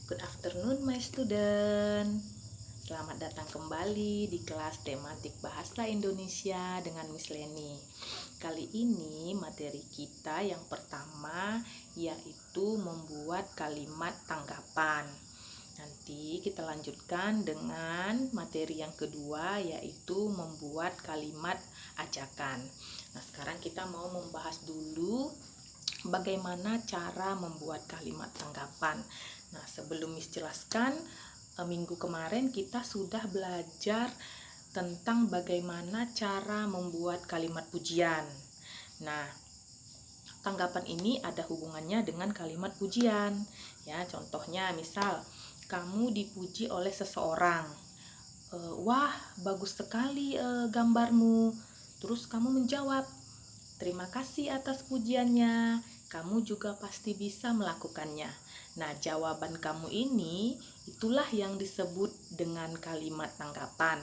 Good afternoon my student. Selamat datang kembali di kelas tematik Bahasa Indonesia dengan Miss Leni. Kali ini materi kita yang pertama yaitu membuat kalimat tanggapan. Nanti kita lanjutkan dengan materi yang kedua yaitu membuat kalimat ajakan. Nah, sekarang kita mau membahas dulu bagaimana cara membuat kalimat tanggapan. Nah, sebelum Miss jelaskan, minggu kemarin kita sudah belajar tentang bagaimana cara membuat kalimat pujian. Nah, tanggapan ini ada hubungannya dengan kalimat pujian. Ya, contohnya misal kamu dipuji oleh seseorang. Wah, bagus sekali gambarmu. Terus kamu menjawab, terima kasih atas pujiannya. Kamu juga pasti bisa melakukannya. Nah, jawaban kamu ini itulah yang disebut dengan kalimat tanggapan.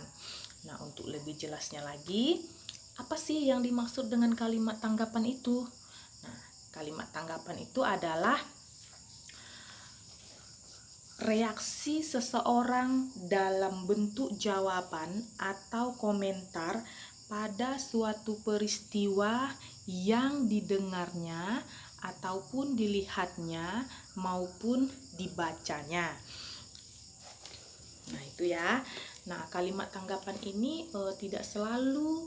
Nah, untuk lebih jelasnya lagi, apa sih yang dimaksud dengan kalimat tanggapan itu? Nah, kalimat tanggapan itu adalah reaksi seseorang dalam bentuk jawaban atau komentar pada suatu peristiwa yang didengarnya ataupun dilihatnya maupun dibacanya. Nah, itu ya. Nah, kalimat tanggapan ini tidak selalu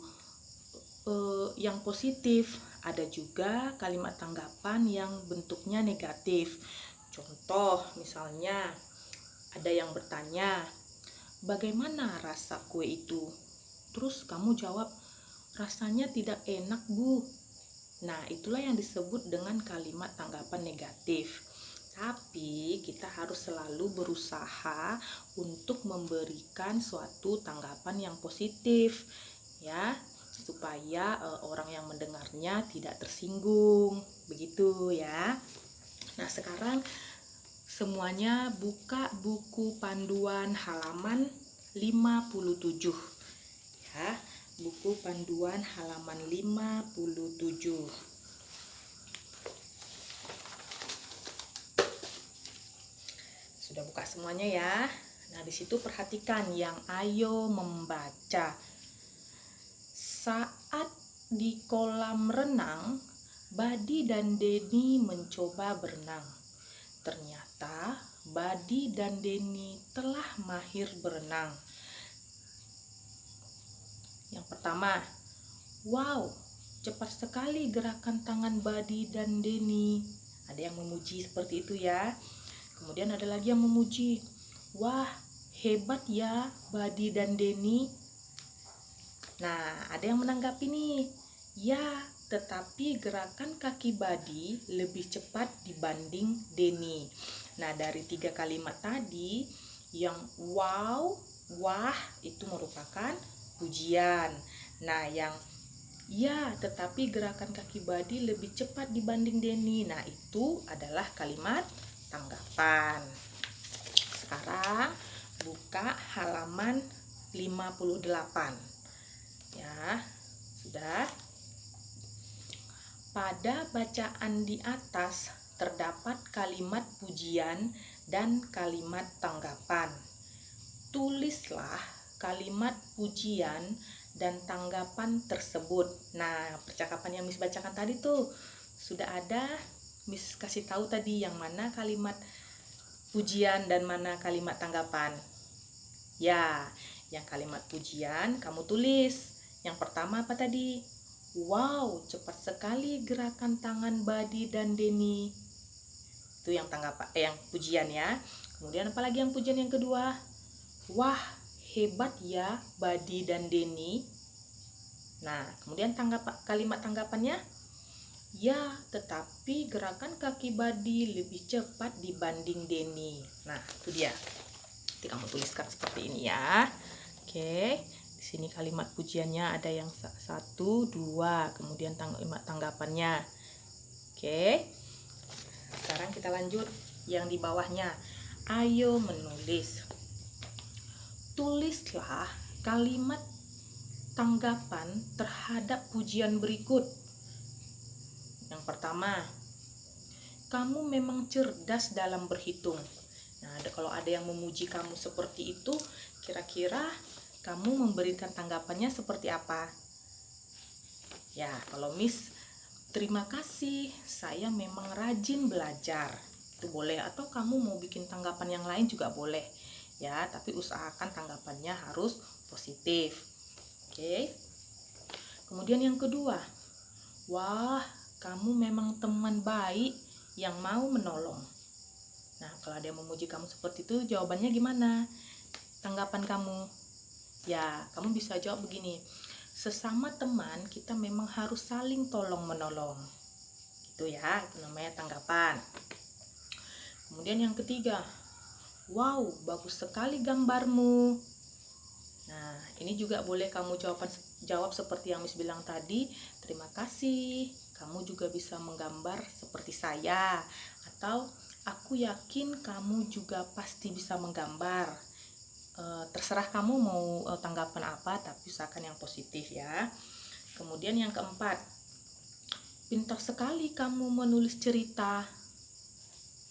yang positif. Ada juga kalimat tanggapan yang bentuknya negatif. Contoh, misalnya ada yang bertanya, bagaimana rasa kue itu? Terus kamu jawab, rasanya tidak enak, Bu. Nah, itulah yang disebut dengan kalimat tanggapan negatif. Tapi kita harus selalu berusaha untuk memberikan suatu tanggapan yang positif, ya, supaya orang yang mendengarnya tidak tersinggung, begitu ya. Nah, sekarang semuanya buka buku panduan halaman 57. Ya. Buku panduan halaman 57. Sudah buka semuanya ya. Nah, di situ perhatikan yang ayo membaca. Saat di kolam renang, Badi dan Deni mencoba berenang. Ternyata Badi dan Deni telah mahir berenang. Yang pertama, wow, cepat sekali gerakan tangan Badi dan Deni. Ada yang memuji seperti itu ya. Kemudian ada lagi yang memuji, wah, hebat ya Badi dan Deni. Nah, ada yang menanggapi nih, ya, tetapi gerakan kaki Badi lebih cepat dibanding Deni. Nah, dari 3 kalimat tadi, yang wow, wah, itu merupakan pujian. Nah, yang ya, tetapi gerakan kaki Badi lebih cepat dibanding Deni. Nah, itu adalah kalimat tanggapan. Sekarang buka halaman 58. Ya, sudah. Pada bacaan di atas terdapat kalimat pujian dan kalimat tanggapan. Tulislah kalimat pujian dan tanggapan tersebut. Nah, percakapan yang Miss bacakan tadi tuh sudah ada, Miss kasih tahu tadi yang mana kalimat pujian dan mana kalimat tanggapan. Ya, yang kalimat pujian kamu tulis. Yang pertama apa tadi? Wow, cepat sekali gerakan tangan Badi dan Deni. Itu yang tanggapan, yang pujian ya. Kemudian apalagi yang pujian yang kedua? Wah, hebat ya Badi dan Deni. Nah, kemudian kalimat tanggapannya, ya, tetapi gerakan kaki Badi lebih cepat dibanding Deni. Nah, itu dia. Nanti kamu tuliskan seperti ini ya. Oke, di sini kalimat pujiannya ada yang 1, 2, kemudian kalimat tanggapannya. Oke, sekarang kita lanjut yang di bawahnya. Ayo menulis. Tulislah kalimat tanggapan terhadap pujian berikut. Yang pertama, kamu memang cerdas dalam berhitung. Nah, kalau ada yang memuji kamu seperti itu, kira-kira kamu memberikan tanggapannya seperti apa? Ya, kalau Miss, terima kasih, saya memang rajin belajar. Itu boleh, atau kamu mau bikin tanggapan yang lain juga boleh. Ya, tapi usahakan tanggapannya harus positif. Oke. Kemudian yang kedua, wah, kamu memang teman baik yang mau menolong. Nah, kalau ada yang memuji kamu seperti itu, jawabannya gimana? Tanggapan kamu? Ya, kamu bisa jawab begini. Sesama teman, kita memang harus saling tolong-menolong. Gitu ya, itu namanya tanggapan. Kemudian yang ketiga, wow, bagus sekali gambarmu. Nah, ini juga boleh kamu jawab seperti yang Miss bilang tadi. Terima kasih, kamu juga bisa menggambar seperti saya. Atau, aku yakin kamu juga pasti bisa menggambar. Terserah kamu mau tanggapan apa, tapi usahakan yang positif ya. Kemudian yang keempat, pintar sekali kamu menulis cerita.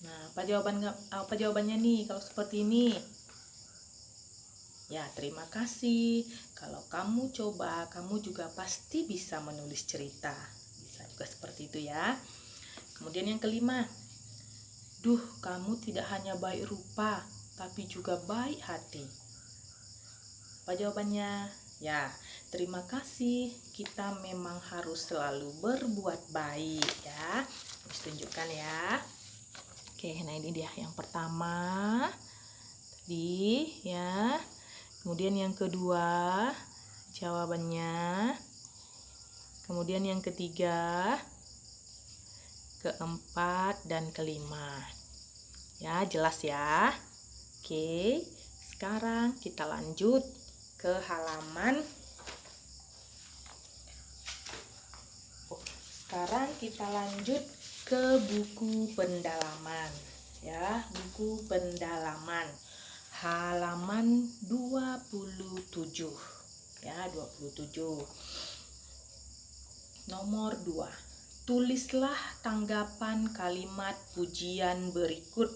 Nah, apa jawabannya nih kalau seperti ini? Ya, terima kasih. Kalau kamu coba, kamu juga pasti bisa menulis cerita. Bisa juga seperti itu ya. Kemudian yang kelima, duh, kamu tidak hanya baik rupa, tapi juga baik hati. Apa jawabannya? Ya, terima kasih. Kita memang harus selalu berbuat baik ya. Harus tunjukkan ya. Oke, nah ini dia yang pertama tadi ya. Kemudian yang kedua jawabannya. Kemudian yang ketiga, keempat, dan kelima. Ya, jelas ya. Oke, sekarang kita lanjut ke halaman. Sekarang kita lanjut ke buku pendalaman. Ya, buku pendalaman. Halaman 27. Ya, 27. Nomor 2. Tulislah tanggapan kalimat pujian berikut.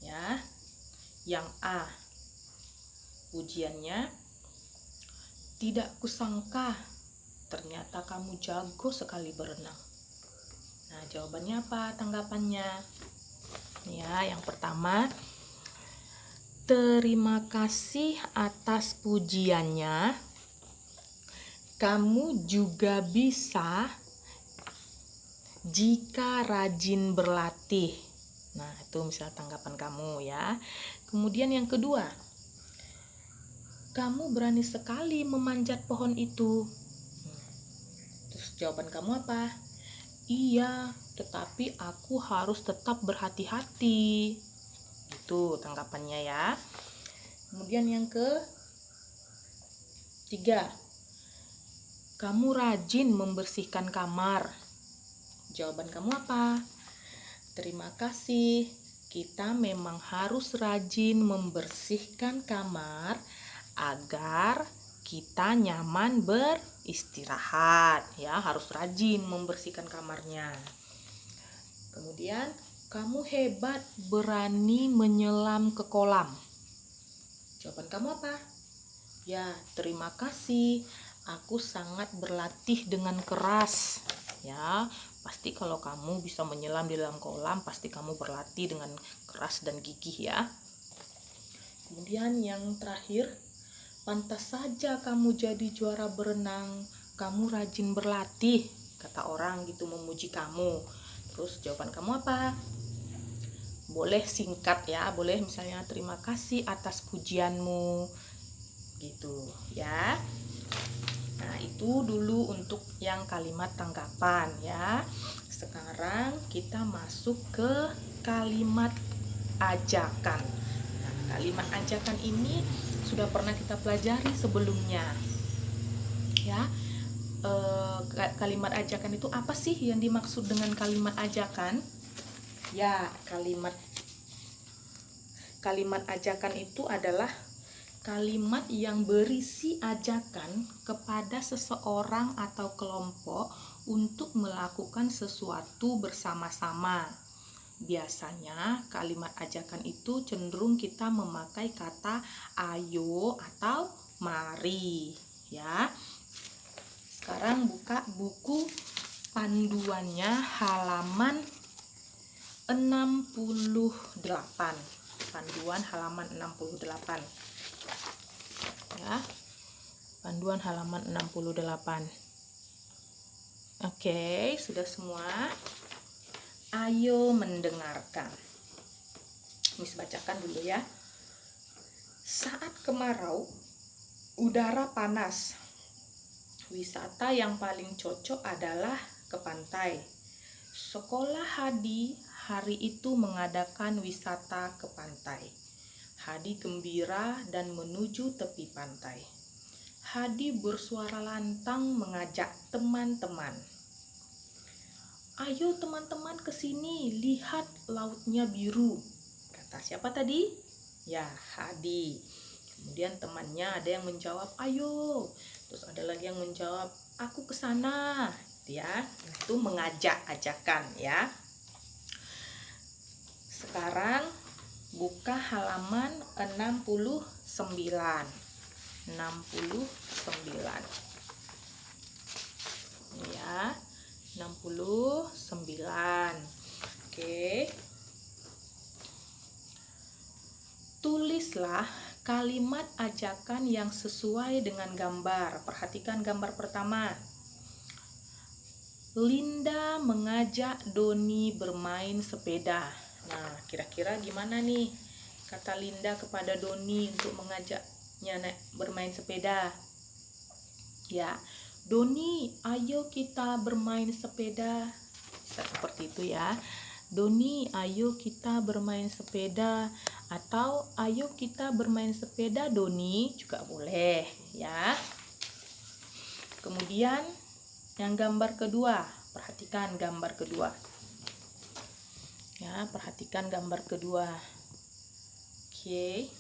Ya. Yang A. Pujiannya, tidak kusangka ternyata kamu jago sekali berenang. Nah, jawabannya apa? Tanggapannya. Ya, yang pertama, terima kasih atas pujiannya. Kamu juga bisa jika rajin berlatih. Nah, itu misalnya tanggapan kamu ya. Kemudian yang kedua, kamu berani sekali memanjat pohon itu. Terus jawaban kamu apa? Iya, tetapi aku harus tetap berhati-hati. Itu tanggapannya ya. Kemudian yang ketiga, kamu rajin membersihkan kamar. Jawaban kamu apa? Terima kasih. Kita memang harus rajin membersihkan kamar agar kita nyaman beristirahat. Ya, harus rajin membersihkan kamarnya. Kemudian, kamu hebat berani menyelam ke kolam. Jawaban kamu apa? Ya, terima kasih. Aku sangat berlatih dengan keras. Ya, pasti kalau kamu bisa menyelam di dalam kolam, pasti kamu berlatih dengan keras dan gigih ya. Kemudian yang terakhir, pantas saja kamu jadi juara berenang. Kamu rajin berlatih, kata orang gitu memuji kamu. Terus jawaban kamu apa? Boleh singkat ya, boleh misalnya terima kasih atas pujianmu. Gitu ya. Nah, itu dulu untuk yang kalimat tanggapan ya. Sekarang kita masuk ke kalimat ajakan. Nah, kalimat ajakan ini sudah pernah kita pelajari sebelumnya. Ya. Kalimat ajakan itu apa sih yang dimaksud dengan kalimat ajakan? Ya, kalimat ajakan itu adalah kalimat yang berisi ajakan kepada seseorang atau kelompok untuk melakukan sesuatu bersama-sama. biasanya kalimat ajakan itu cenderung kita memakai kata ayo atau mari, ya. Sekarang buka buku panduannya halaman 68. Panduan halaman 68. Ya. Panduan halaman 68. Oke, sudah semua? Ayo mendengarkan. Miss bacakan dulu ya. Saat kemarau, udara panas. Wisata yang paling cocok adalah ke pantai. Sekolah Hadi hari itu mengadakan wisata ke pantai. Hadi gembira dan menuju tepi pantai. Hadi bersuara lantang mengajak teman-teman. Ayo teman-teman ke sini, lihat lautnya biru. Kata siapa tadi? Ya, Hadi. Kemudian temannya ada yang menjawab, ayo. Terus ada lagi yang menjawab, aku ke sana. Ya, itu mengajak ajakan ya. Sekarang buka halaman 69. 69. Ya. 69. Oke. Tulislah kalimat ajakan yang sesuai dengan gambar. Perhatikan gambar pertama. Linda mengajak Doni bermain sepeda. Nah, kira-kira gimana nih kata Linda kepada Doni untuk mengajaknya bermain sepeda? Ya, Doni, ayo kita bermain sepeda. Bisa seperti itu ya. Doni, ayo kita bermain sepeda. Atau ayo kita bermain sepeda, Doni, juga boleh ya. Kemudian yang gambar kedua, perhatikan gambar kedua. Ya, perhatikan gambar kedua. Oke.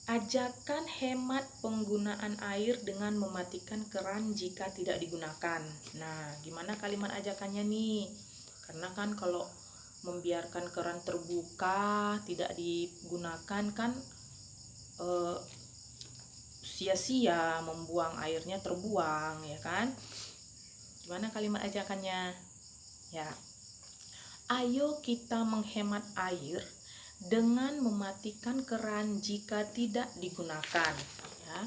Ajakan hemat penggunaan air dengan mematikan keran jika tidak digunakan. Nah, gimana kalimat ajakannya nih? Karena kan kalau membiarkan keran terbuka, tidak digunakan kan sia-sia, membuang airnya terbuang, ya kan? Gimana kalimat ajakannya? Ya. Ayo kita menghemat air dengan mematikan keran jika tidak digunakan. Ya.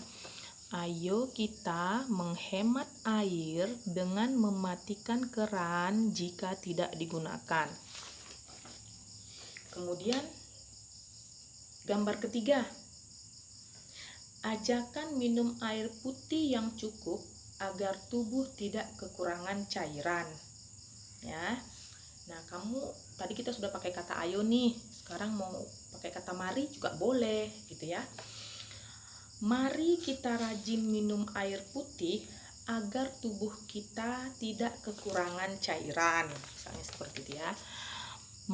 Ayo kita menghemat air dengan mematikan keran jika tidak digunakan. Kemudian gambar ketiga. Ajakan minum air putih yang cukup agar tubuh tidak kekurangan cairan. Ya. Nah, tadi kita sudah pakai kata ayo nih. Sekarang mau pakai kata mari juga boleh gitu ya. Mari kita rajin minum air putih agar tubuh kita tidak kekurangan cairan. Misalnya seperti itu ya.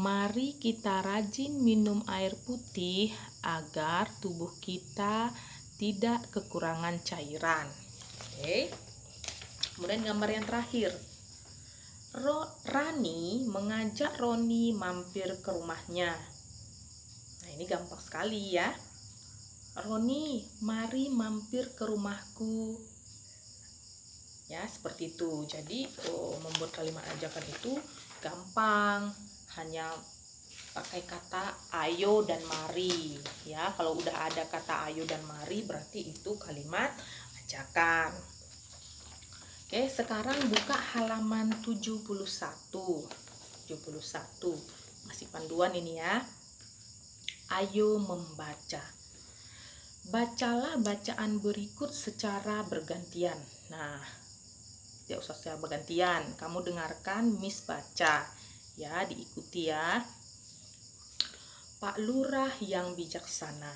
Mari kita rajin minum air putih agar tubuh kita tidak kekurangan cairan. Oke. Kemudian gambar yang terakhir. Rani mengajak Roni mampir ke rumahnya. Nah, ini gampang sekali ya. Roni, mari mampir ke rumahku. Ya, seperti itu. Jadi, membuat kalimat ajakan itu gampang. Hanya pakai kata ayo dan mari. Ya, kalau udah ada kata ayo dan mari berarti itu kalimat ajakan. Oke, sekarang buka halaman 71. Masih panduan ini ya. Ayo membaca. Bacalah bacaan berikut secara bergantian. Nah, tidak usah secara bergantian. Kamu dengarkan Miss baca. Ya, diikuti ya. Pak Lurah yang bijaksana.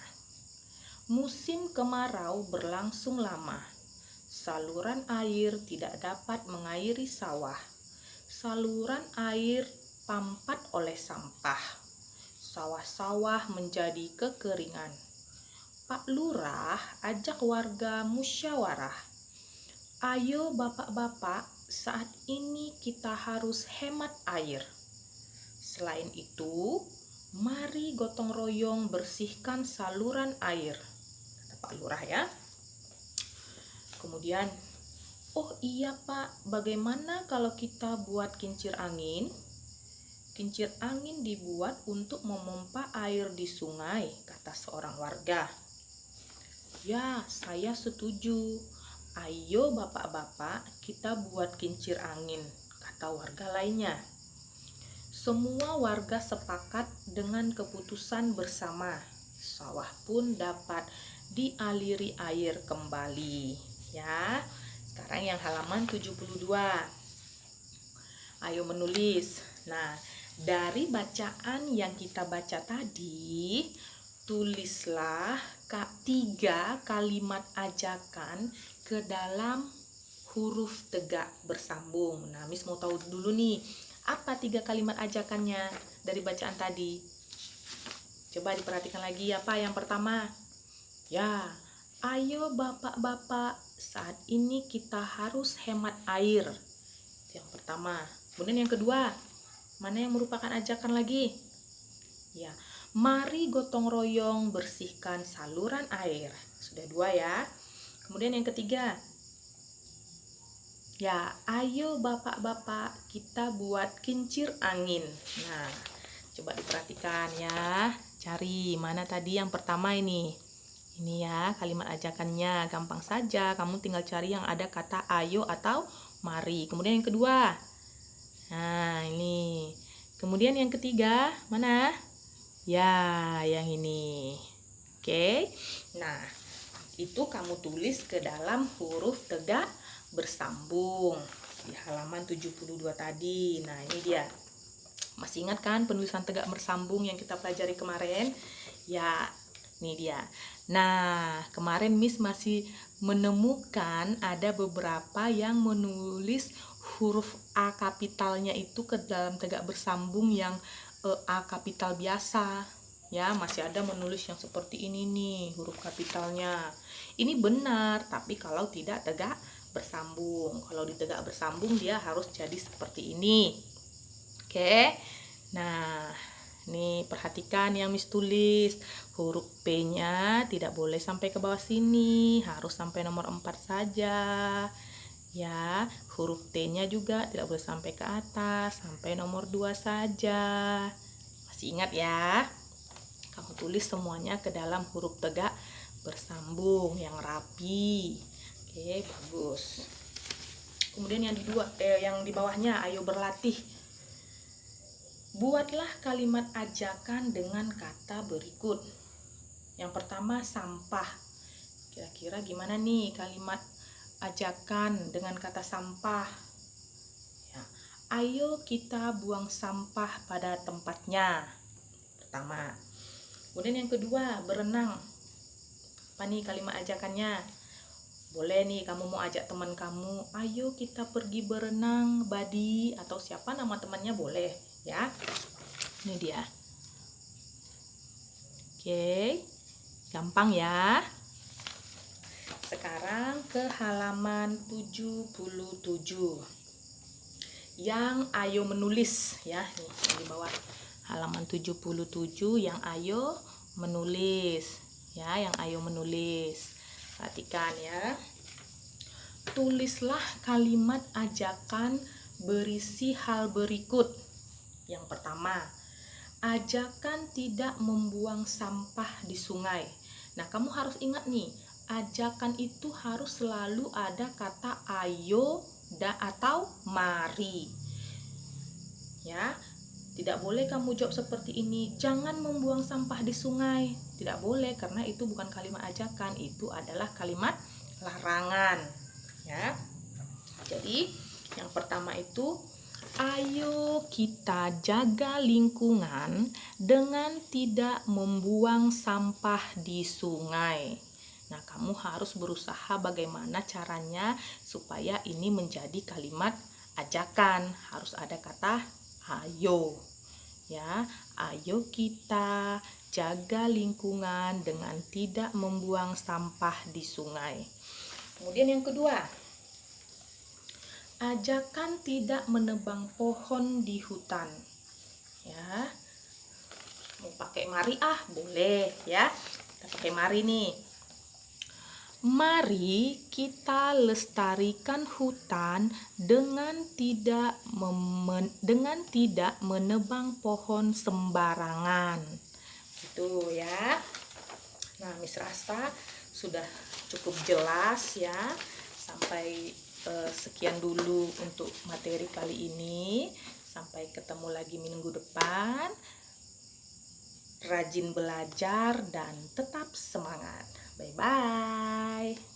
Musim kemarau berlangsung lama. Saluran air tidak dapat mengairi sawah. Saluran air pampat oleh sampah. Sawah-sawah menjadi kekeringan. Pak Lurah ajak warga musyawarah. Ayo bapak-bapak, saat ini kita harus hemat air. Selain itu, mari gotong royong bersihkan saluran air, kata Pak Lurah ya. Kemudian, oh iya Pak, bagaimana kalau kita buat kincir angin? Kincir angin dibuat untuk memompa air di sungai, kata seorang warga. Ya, saya setuju. Ayo bapak-bapak, kita buat kincir angin, kata warga lainnya. Semua warga sepakat dengan keputusan bersama. Sawah pun dapat dialiri air kembali. Ya, sekarang yang halaman 72. Ayo menulis. Nah, dari bacaan yang kita baca tadi, tulislah 3 kalimat ajakan ke dalam huruf tegak bersambung. Nah, Miss mau tahu dulu nih, apa 3 kalimat ajakannya dari bacaan tadi? Coba diperhatikan lagi apa yang pertama. Ya, ayo bapak-bapak, saat ini kita harus hemat air. Yang pertama. Kemudian yang kedua, mana yang merupakan ajakan lagi? Ya, mari gotong royong bersihkan saluran air. Sudah 2 ya. Kemudian yang ketiga, ya, ayo bapak-bapak kita buat kincir angin. Nah, coba diperhatikan ya. Cari mana tadi yang pertama ini. Ini ya kalimat ajakannya. Gampang saja, kamu tinggal cari yang ada kata ayo atau mari. Kemudian yang kedua. Nah, ini. Kemudian yang ketiga, mana? Ya, yang ini. Oke. Nah, itu kamu tulis ke dalam huruf tegak bersambung di halaman 72 tadi. Nah, ini dia. Masih ingat kan penulisan tegak bersambung yang kita pelajari kemarin? Ya, ini dia. Nah, kemarin Miss masih menemukan ada beberapa yang menulis huruf A kapitalnya itu ke dalam tegak bersambung yang A kapital biasa. Ya, masih ada menulis yang seperti ini nih, huruf kapitalnya. Ini benar, tapi kalau tidak tegak bersambung. Kalau di tegak bersambung dia harus jadi seperti ini. Oke. Nah, nih perhatikan yang Miss tulis. Huruf P-nya tidak boleh sampai ke bawah sini, harus sampai nomor 4 saja. Ya, huruf T-nya juga tidak boleh sampai ke atas, sampai nomor 2 saja. Masih ingat ya? Kamu tulis semuanya ke dalam huruf tegak bersambung yang rapi. Oke, bagus. Kemudian yang di bawahnya, ayo berlatih. Buatlah kalimat ajakan dengan kata berikut. Yang pertama, sampah. Kira-kira gimana nih kalimat ajakan dengan kata sampah? Ya, ayo kita buang sampah pada tempatnya. Pertama. Kemudian yang kedua, berenang. Apa nih kalimat ajakannya? Boleh nih kamu mau ajak teman kamu, ayo kita pergi berenang, Badi, atau siapa nama temannya boleh ya. Ini dia. Oke, gampang ya. Sekarang ke halaman 77. Yang ayo menulis ya, nih di bawah halaman 77 yang ayo menulis. Ya, yang ayo menulis. Perhatikan ya. Tulislah kalimat ajakan berisi hal berikut. Yang pertama, ajakan tidak membuang sampah di sungai. Nah, kamu harus ingat nih, ajakan itu harus selalu ada kata ayo atau mari. Ya, tidak boleh kamu jawab seperti ini, jangan membuang sampah di sungai. Tidak boleh, karena itu bukan kalimat ajakan, itu adalah kalimat larangan. Ya. Jadi, yang pertama itu, ayo kita jaga lingkungan dengan tidak membuang sampah di sungai. Nah, kamu harus berusaha bagaimana caranya supaya ini menjadi kalimat ajakan. Harus ada kata ayo. Ya, ayo kita jaga lingkungan dengan tidak membuang sampah di sungai. Kemudian yang kedua, Ajakan tidak menebang pohon di hutan. Ya, mau pakai mari boleh ya. Kita pakai mari nih. Mari kita lestarikan hutan dengan tidak menebang pohon sembarangan. Gitu ya. Nah, Miss rasa sudah cukup jelas ya. Sampai sekian dulu untuk materi kali ini. Sampai ketemu lagi minggu depan. Rajin belajar dan tetap semangat. Bye-bye.